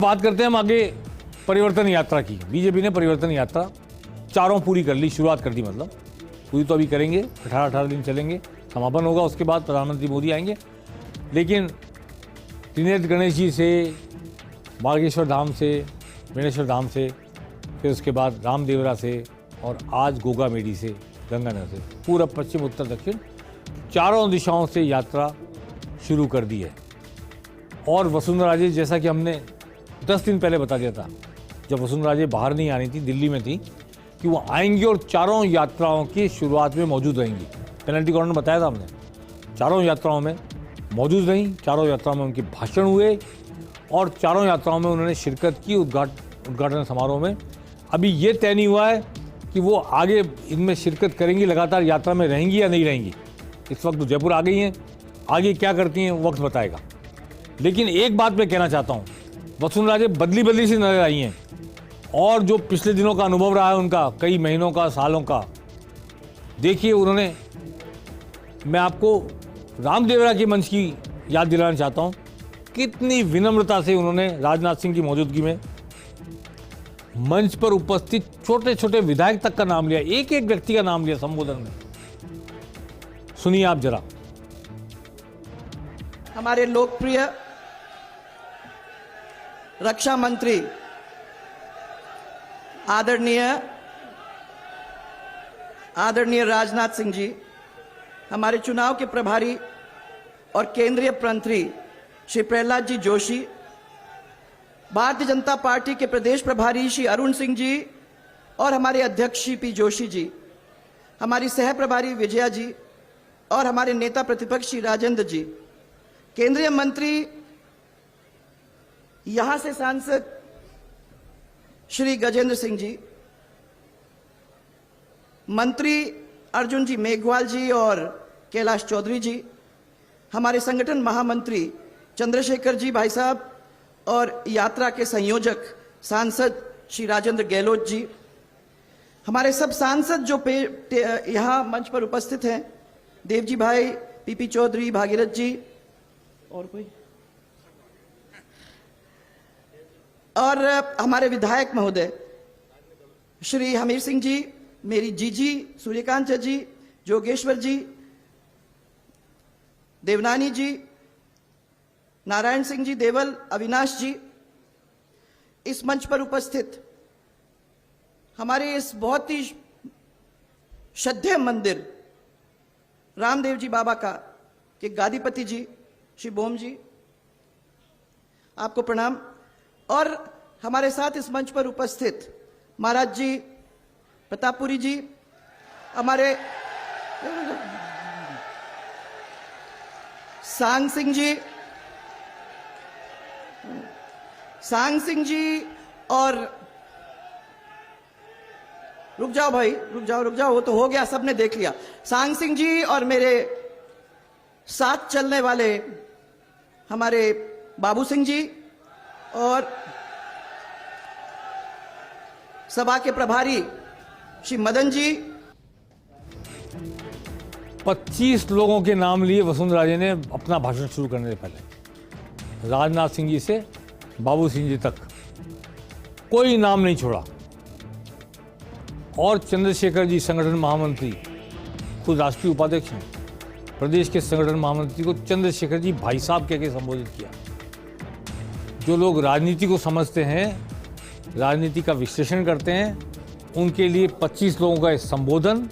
बात करते हैं हम आगे परिवर्तन यात्रा की। बीजेपी ने परिवर्तन यात्रा चारों पूरी कर ली, शुरुआत कर दी, मतलब पूरी तो अभी करेंगे, 18 दिन चलेंगे, समापन होगा, उसके बाद प्रधानमंत्री मोदी आएंगे। लेकिन त्रिनेत्र गणेश जी से, बागेश्वर धाम से, बेणेश्वर धाम से, फिर उसके बाद रामदेवरा से और आज गोगा मेडी से, गंगानगर से, पूरब पश्चिम उत्तर दक्षिण चारों दिशाओं से यात्रा शुरू कर दी है। और वसुंधरा जी, जैसा कि हमने 10 दिन पहले बता दिया था, जब वसुंधरा जी बाहर नहीं आनी थी, दिल्ली में थी, कि वो आएंगी और चारों यात्राओं की शुरुआत में मौजूद रहेंगी। पेनल्टी कॉर्नर में बताया था हमने, चारों यात्राओं में मौजूद रहीं, चारों यात्राओं में उनके भाषण हुए और चारों यात्राओं में उन्होंने शिरकत की उद्घाटन समारोह में। अभी ये तय नहीं हुआ है कि वो आगे इनमें शिरकत करेंगी, लगातार यात्रा में रहेंगी या नहीं रहेंगी। इस वक्त तो जयपुर आ गई हैं, आगे क्या करती हैं वक्त बताएगा। लेकिन एक बात मैं कहना चाहता हूँ, वसुंधरा जी बदली सी नजर आई हैं और जो पिछले दिनों का अनुभव रहा है उनका, कई महीनों का, सालों का, देखिए उन्होंने, मैं आपको रामदेवरा के मंच की याद दिलाना चाहता हूँ, कितनी विनम्रता से उन्होंने राजनाथ सिंह की मौजूदगी में मंच पर उपस्थित छोटे छोटे विधायक तक का नाम लिया, एक एक व्यक्ति का नाम लिया संबोधन में। सुनिए आप जरा। हमारे लोकप्रिय रक्षा मंत्री आदरणीय राजनाथ सिंह जी, हमारे चुनाव के प्रभारी और केंद्रीय मंत्री श्री प्रहलाद जी जोशी, भारतीय जनता पार्टी के प्रदेश प्रभारी श्री अरुण सिंह जी और हमारे अध्यक्ष श्री पी जोशी जी, हमारी सह प्रभारी विजया जी और हमारे नेता प्रतिपक्ष श्री राजेंद्र जी, केंद्रीय मंत्री यहां से सांसद श्री गजेंद्र सिंह जी, मंत्री अर्जुन जी मेघवाल जी और कैलाश चौधरी जी, हमारे संगठन महामंत्री चंद्रशेखर जी भाई साहब और यात्रा के संयोजक सांसद श्री राजेंद्र गहलोत जी, हमारे सब सांसद जो यहां मंच पर उपस्थित हैं, देवजी भाई, पीपी चौधरी, भागीरथ जी और कोई, और हमारे विधायक महोदय श्री हमीर सिंह जी, मेरी जीजी सूर्यकांत जी, जोगेश्वर जी, देवनानी जी, नारायण सिंह जी देवल, अविनाश जी, इस मंच पर उपस्थित हमारे इस बहुत ही श्रद्धेय मंदिर रामदेव जी बाबा का के गादीपति जी श्री बोम जी, आपको प्रणाम। और हमारे साथ इस मंच पर उपस्थित महाराज जी प्रतापपुरी जी, हमारे सांग सिंह जी और रुक जाओ भाई, रुक जाओ, वो तो हो गया, सबने देख लिया। सांग सिंह जी और मेरे साथ चलने वाले हमारे बाबू सिंह जी और सभा के प्रभारी श्री मदन जी। 25 लोगों के नाम लिए वसुंधरा जी ने अपना भाषण शुरू करने से पहले, राजनाथ सिंह जी से बाबू सिंह जी तक कोई नाम नहीं छोड़ा। और चंद्रशेखर जी संगठन महामंत्री, खुद राष्ट्रीय उपाध्यक्ष हैं, प्रदेश के संगठन महामंत्री को चंद्रशेखर जी भाई साहब कह के संबोधित किया। जो लोग राजनीति को समझते हैं, राजनीति का विश्लेषण करते हैं, उनके लिए 25 लोगों का संबोधन,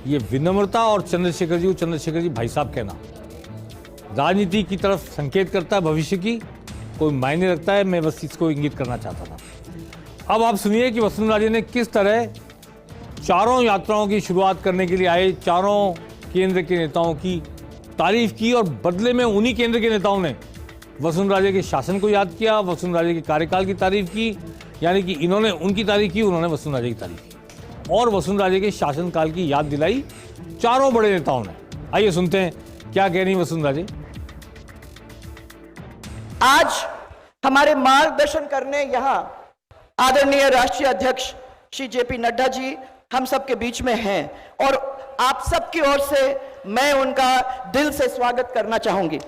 ये विनम्रता और चंद्रशेखर जी को चंद्रशेखर जी भाई साहब कहना राजनीति की तरफ संकेत करता है, भविष्य की कोई मायने रखता है। मैं बस इसको इंगित करना चाहता था। अब आप सुनिए कि वसुंधरा जी ने किस तरह चारों यात्राओं की शुरुआत करने के लिए आए चारों केंद्र के नेताओं की तारीफ की और बदले में उन्हीं केंद्र के नेताओं ने वसुंधरा जी के शासन को याद किया, वसुंधरा जी के कार्यकाल की तारीफ की। यानी कि इन्होंने उनकी तारीफ की, उन्होंने वसुंधरा जी की तारीफ की और वसुंधरा जी के शासनकाल की याद दिलाई चारों बड़े नेताओं ने। आइए सुनते हैं क्या कह रही वसुंधरा जी। आज हमारे मार्गदर्शन करने यहां आदरणीय राष्ट्रीय अध्यक्ष श्री जेपी नड्डा जी हम सबके बीच में हैं और आप सबकी ओर से मैं उनका दिल से स्वागत करना चाहूंगी।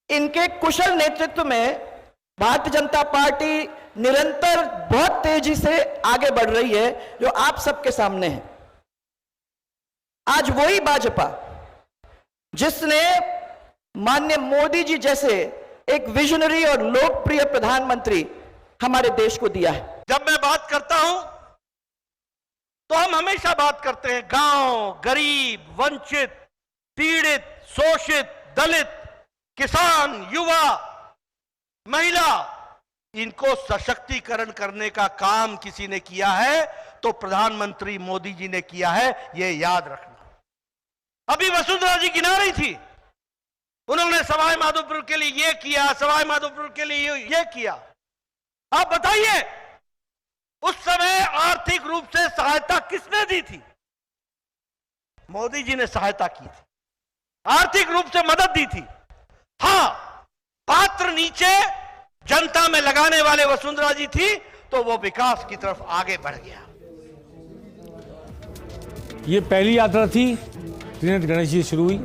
इनके कुशल नेतृत्व में भारतीय जनता पार्टी निरंतर बहुत तेजी से आगे बढ़ रही है, जो आप सबके सामने है। आज वही भाजपा जिसने माननीय मोदी जी जैसे एक विजनरी और लोकप्रिय प्रधानमंत्री हमारे देश को दिया है। जब मैं बात करता हूं तो हम हमेशा बात करते हैं गांव, गरीब, वंचित, पीड़ित, शोषित, दलित, किसान, युवा, महिला, इनको सशक्तिकरण करने का काम किसी ने किया है तो प्रधानमंत्री मोदी जी ने किया है, यह याद रखना। अभी वसुंधरा जी गिना रही थी, उन्होंने सवाई माधोपुर के लिए यह किया, सवाई माधोपुर के लिए यह किया। आप बताइए, उस समय आर्थिक रूप से सहायता किसने दी थी? मोदी जी ने सहायता की थी, आर्थिक रूप से मदद दी थी। हां, पात्र नीचे जनता में लगाने वाले वसुंधरा जी थी, तो वो विकास की तरफ आगे बढ़ गया। ये पहली यात्रा थी, त्रिनेत्र गणेश जी शुरू हुई।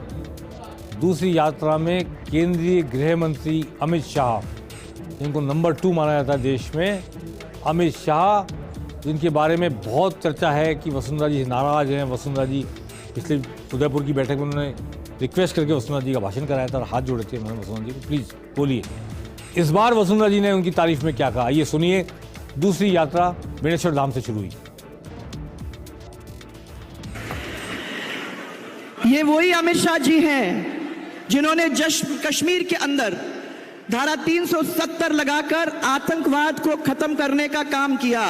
दूसरी यात्रा में केंद्रीय गृह मंत्री अमित शाह, जिनको नंबर 2 माना जाता है देश में, अमित शाह, जिनके बारे में बहुत चर्चा है कि वसुंधरा जी नाराज हैं। वसुंधरा जी पिछले उदयपुर की बैठक में उन्होंने रिक्वेस्ट करके वसुंधरा जी का भाषण कराया था और हाथ जोड़े थे उन्होंने वसुंधरा जी को, प्लीज बोलिए। इस बार वसुंधरा जी ने उनकी तारीफ में क्या कहा, ये सुनिए। दूसरी यात्रा बेणेश्वर धाम से शुरू हुई। ये वही अमित शाह जी हैं जिन्होंने कश्मीर के अंदर धारा 370 लगाकर आतंकवाद को खत्म करने का काम किया।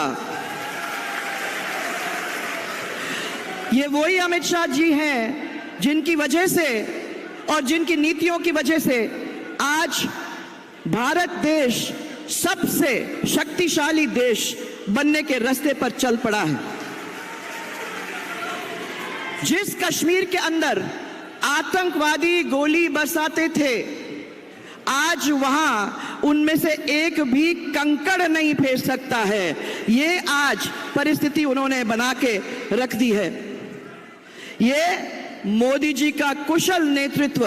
ये वही अमित शाह जी हैं जिनकी वजह से और जिनकी नीतियों की वजह से आज भारत देश सबसे शक्तिशाली देश बनने के रास्ते पर चल पड़ा है। जिस कश्मीर के अंदर आतंकवादी गोली बरसाते थे, आज वहां उनमें से एक भी कंकड़ नहीं फेर सकता है। ये आज परिस्थिति उन्होंने बना के रख दी है। ये मोदी जी का कुशल नेतृत्व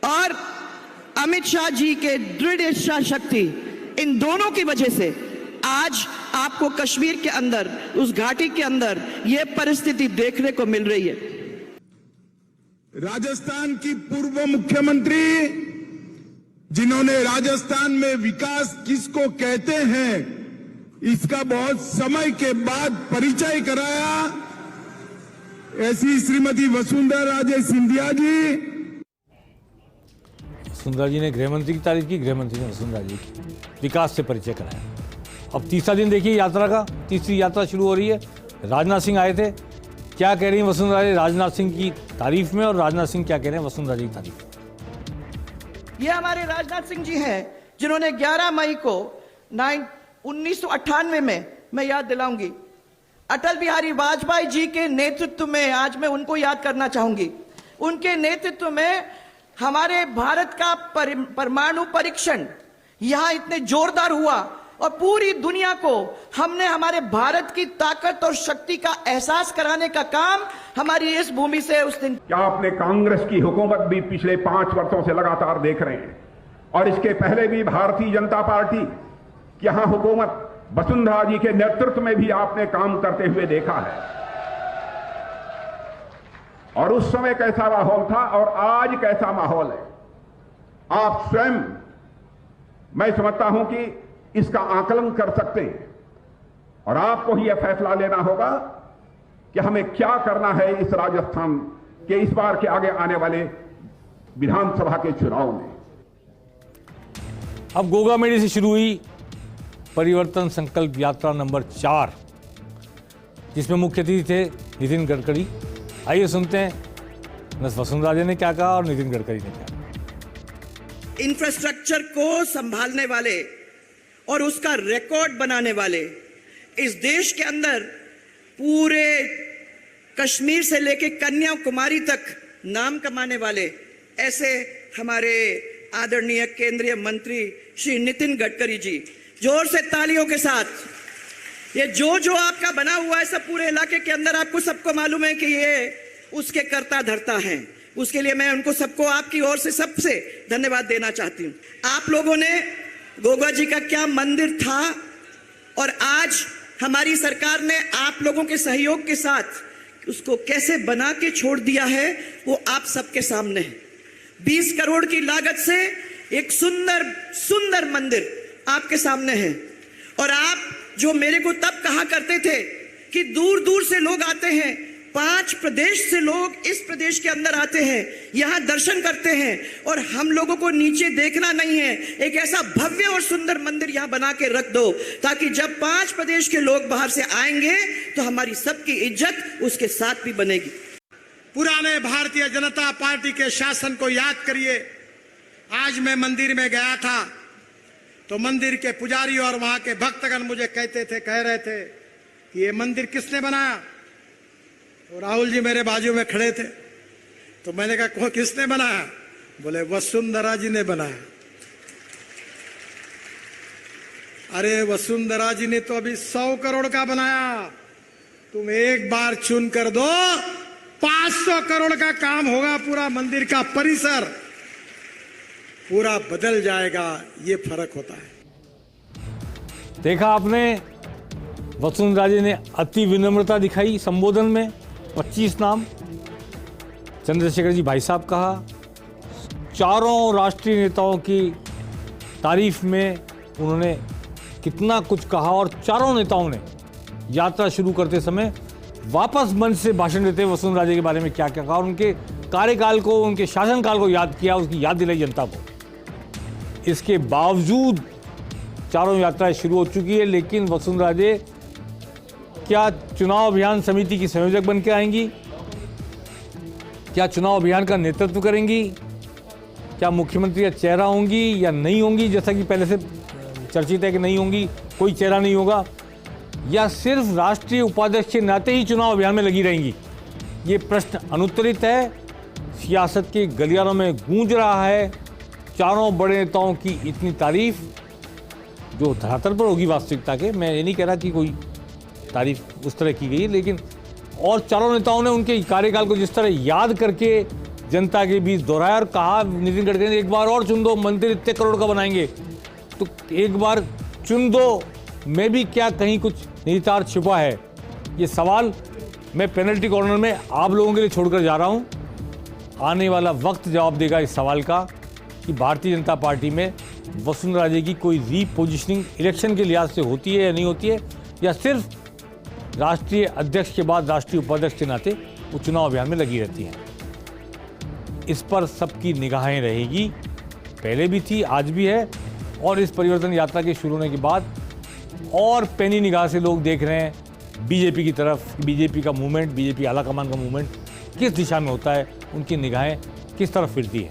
और अमित शाह जी के दृढ़ इच्छा शक्ति, इन दोनों की वजह से आज आपको कश्मीर के अंदर, उस घाटी के अंदर यह परिस्थिति देखने को मिल रही है। राजस्थान की पूर्व मुख्यमंत्री, जिन्होंने राजस्थान में विकास किसको कहते हैं इसका बहुत समय के बाद परिचय कराया, ऐसी श्रीमती वसुंधरा राजे सिंधिया जी। वसुंधरा जी ने गृहमंत्री की तारीफ की, गृहमंत्री ने वसुंधरा जी की विकास से परिचय कराया। अब तीसरा दिन देखिए यात्रा का, तीसरी यात्रा शुरू हो रही है। राजनाथ सिंह आए थे, क्या कह रही हैं वसुंधरा जी राजनाथ सिंह की तारीफ में, और राजनाथ सिंह क्या कह रहे हैं वसुंधरा जी की तारीफ में। ये हमारे राजनाथ सिंह जी हैं जिन्होंने 11 मई को 1998 में, मैं याद दिलाऊंगी, अटल बिहारी वाजपेयी जी के नेतृत्व में, आज मैं उनको याद करना चाहूंगी, उनके नेतृत्व में हमारे भारत का परमाणु परीक्षण यहां इतने जोरदार हुआ और पूरी दुनिया को हमने हमारे भारत की ताकत और शक्ति का एहसास कराने का काम हमारी इस भूमि से उस दिन। क्या आपने कांग्रेस की हुकूमत भी पिछले 5 वर्षों से लगातार देख रहे हैं, और इसके पहले भी भारतीय जनता पार्टी यहां हुकूमत वसुंधरा जी के नेतृत्व में भी आपने काम करते हुए देखा है। और उस समय कैसा माहौल था और आज कैसा माहौल है, आप स्वयं, मैं समझता हूं कि इसका आकलन कर सकते हैं। और आपको ही यह फैसला लेना होगा कि हमें क्या करना है इस राजस्थान के इस बार के आगे आने वाले विधानसभा के चुनाव में। अब गोगामेडी से शुरू हुई परिवर्तन संकल्प यात्रा नंबर 4, जिसमें मुख्य अतिथि थे नितिन गडकरी। आइए सुनते हैं वसुंधरा जी ने क्या कहा और नितिन गडकरी ने क्या कहा। इंफ्रास्ट्रक्चर को संभालने वाले और उसका रिकॉर्ड बनाने वाले, इस देश के अंदर पूरे कश्मीर से लेकर कन्याकुमारी तक नाम कमाने वाले, ऐसे हमारे आदरणीय केंद्रीय मंत्री श्री नितिन गडकरी जी, जोर से तालियों के साथ। ये जो आपका बना हुआ है सब पूरे इलाके के अंदर, आपको सबको मालूम है कि ये उसके कर्ता धर्ता हैं। उसके लिए मैं उनको सबको आपकी ओर से सबसे धन्यवाद देना चाहती हूं। आप लोगों ने गोगा जी का क्या मंदिर था और आज हमारी सरकार ने आप लोगों के सहयोग के साथ उसको कैसे बना के छोड़ दिया है, वो आप सबके सामने है। 20 करोड़ की लागत से एक सुंदर सुंदर मंदिर आपके सामने है। और आप जो मेरे को तब कहा करते थे कि दूर दूर से लोग आते हैं, 5 प्रदेश से लोग इस प्रदेश के अंदर आते हैं, यहां दर्शन करते हैं, और हम लोगों को नीचे देखना नहीं है, एक ऐसा भव्य और सुंदर मंदिर यहां बना के रख दो ताकि जब 5 प्रदेश के लोग बाहर से आएंगे तो हमारी सबकी इज्जत उसके साथ भी बनेगी। पुराने भारतीय जनता पार्टी के शासन को याद करिए। आज मैं मंदिर में गया था तो मंदिर के पुजारी और वहां के भक्तगण मुझे कह रहे थे कि ये मंदिर किसने बनाया। तो राहुल जी मेरे बाजू में खड़े थे, तो मैंने कहा किसने बनाया? बोले वसुंधरा जी ने बनाया। अरे वसुंधरा जी ने तो अभी 100 करोड़ का बनाया, तुम एक बार चुन कर दो 500 करोड़ का काम होगा, पूरा मंदिर का परिसर पूरा बदल जाएगा। ये फर्क होता है। देखा आपने, वसुंधरा जी ने अति विनम्रता दिखाई संबोधन में। 25 नाम चंद्रशेखर जी भाई साहब कहा, चारों राष्ट्रीय नेताओं की तारीफ में उन्होंने कितना कुछ कहा, और चारों नेताओं ने यात्रा शुरू करते समय वापस मंच से भाषण देते हुए वसुंधरा जी के बारे में क्या क्या कहा, और उनके कार्यकाल को, उनके शासनकाल को याद किया, उसकी याद दिलाई जनता को। इसके बावजूद चारों यात्राएं शुरू हो चुकी है, लेकिन वसुंधरा जी क्या चुनाव अभियान समिति की संयोजक बन के आएंगी? क्या चुनाव अभियान का नेतृत्व करेंगी? क्या मुख्यमंत्री का चेहरा होंगी या नहीं होंगी, जैसा कि पहले से चर्चित है कि नहीं होंगी, कोई चेहरा नहीं होगा, या सिर्फ राष्ट्रीय उपाध्यक्ष के नाते ही चुनाव अभियान में लगी रहेंगी? ये प्रश्न अनुत्तरित है, सियासत के गलियारों में गूंज रहा है। चारों बड़े नेताओं की इतनी तारीफ जो धरातल पर होगी वास्तविकता के, मैं ये नहीं कह रहा कि कोई तारीफ उस तरह की गई, लेकिन और चारों नेताओं ने उनके कार्यकाल को जिस तरह याद करके जनता के बीच दोहराया और कहा, नितिन गडकरी ने एक बार और चुन दो, मंदिर इतने करोड़ का बनाएंगे, तो एक बार चुन दो में भी क्या कहीं कुछ निहितार्थ छुपा है? ये सवाल मैं पेनल्टी कॉर्नर में आप लोगों के लिए छोड़कर जा रहा हूं। आने वाला वक्त जवाब देगा इस सवाल का कि भारतीय जनता पार्टी में वसुंधरा जी की कोई रीपोजिशनिंग इलेक्शन के लिहाज से होती है या नहीं होती है, या सिर्फ राष्ट्रीय अध्यक्ष के बाद राष्ट्रीय उपाध्यक्ष के नाते वो चुनाव अभियान में लगी रहती हैं। इस पर सबकी निगाहें रहेगी, पहले भी थी, आज भी है, और इस परिवर्तन यात्रा के शुरू होने के बाद और पैनी निगाह से लोग देख रहे हैं बीजेपी की तरफ। बीजेपी का मूवमेंट, बीजेपी आला कमान का मूवमेंट किस दिशा में होता है, उनकी निगाहें किस तरफ फिरती है।